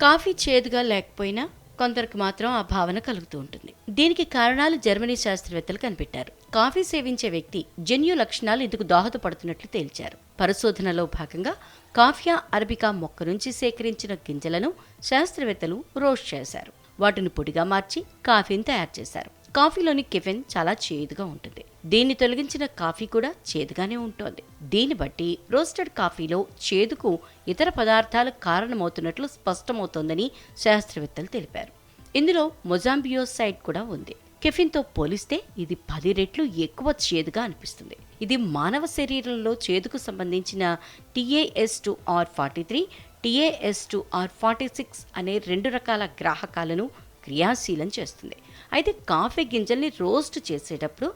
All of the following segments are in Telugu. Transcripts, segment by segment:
కాఫీ చేదుగా లేకపోయినా కొందరికి మాత్రం ఆ భావన కలుగుతూ ఉంటుంది. దీనికి కారణాలు జర్మనీ శాస్త్రవేత్తలు కనిపెట్టారు. కాఫీ సేవించే వ్యక్తి జన్యు లక్షణాలు ఇందుకు దోహదపడుతున్నట్లు తేల్చారు. పరిశోధనలో భాగంగా కాఫియా అరబికా మొక్క నుంచి సేకరించిన గింజలను శాస్త్రవేత్తలు రోస్ట్ చేశారు. వాటిని పొడిగా మార్చి కాఫీని తయారు చేశారు. కాఫీలోని కెఫెన్ చాలా చేదుగా ఉంటుంది. దీన్ని తొలగించిన కాఫీ కూడా చేదుగానే ఉంటుంది. దీన్ని బట్టి రోస్టెడ్ కాఫీలో చేదుకు ఇతర పదార్థాలు కారణమవుతున్నట్లు స్పష్టమవుతోందని శాస్త్రవేత్తలు తెలిపారు. ఇందులో మొజాంబియోసైడ్ కూడా ఉంది. కెఫిన్తో పోలిస్తే ఇది 10 రెట్లు ఎక్కువ చేదుగా అనిపిస్తుంది. ఇది మానవ శరీరంలో చేదుకు సంబంధించిన TAS2R43, TAS2R46 అనే 2 రకాల గ్రాహకాలను క్రియాశీలం చేస్తుంది. అయితే కాఫీ గింజల్ని రోస్ట్ చేసేటప్పుడు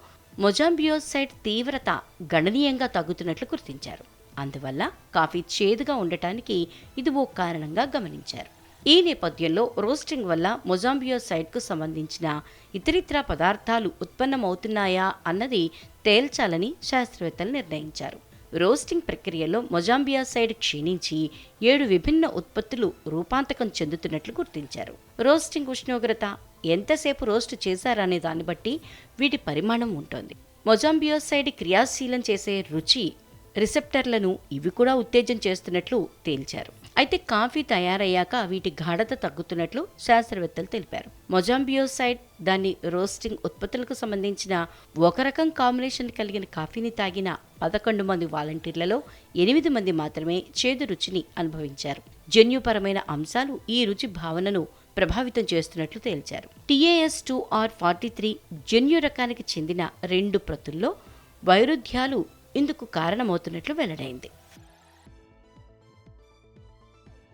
మొజాంబియోసైడ్ తీవ్రత గణనీయంగా తగ్గుతున్నట్లు గుర్తించారు. అందువల్ల కాఫీ చేదుగా ఉండటానికి ఇది ఓ కారణంగా గమనించారు. ఈ నేపథ్యంలో రోస్టింగ్ వల్ల మొజాంబియోసైడ్కు సంబంధించిన ఇతరితర పదార్థాలు ఉత్పన్నమవుతున్నాయా అన్నది తేల్చాలని శాస్త్రవేత్తలు నిర్ణయించారు. రోస్టింగ్ ప్రక్రియలో మొజాంబియోసైడ్ క్షీణించి 7 విభిన్న ఉత్పత్తులు రూపాంతకం చెందుతున్నట్లు గుర్తించారు. రోస్టింగ్ ఉష్ణోగ్రత, ఎంతసేపు రోస్ట్ చేశారనే దాన్ని బట్టి వీటి పరిమాణం ఉంటుంది. మొజాంబియోసైడ్ క్రియాశీలం చేసే రుచి రిసెప్టర్లను ఇవి కూడా ఉత్తేజం చేస్తున్నట్లు తేల్చారు. అయితే కాఫీ తయారయ్యాక వీటి గాఢత తగ్గుతున్నట్లు శాస్త్రవేత్తలు తెలిపారు. మొజాంబియోసైడ్ దాని రోస్టింగ్ ఉత్పత్తులకు సంబంధించిన ఒక రకం కాంబినేషన్ కలిగిన కాఫీని తాగిన 11 మంది వాలంటీర్లలో 8 మంది మాత్రమే చేదు రుచిని అనుభవించారు. జన్యుపరమైన అంశాలు ఈ రుచి భావనను ప్రభావితం చేస్తున్నట్లు తేల్చారు. TAS2R43 జన్యు రకానికి చెందిన 2 ప్రతుల్లో వైరుధ్యాలు ఇందుకు కారణమవుతున్నట్లు వెల్లడైంది.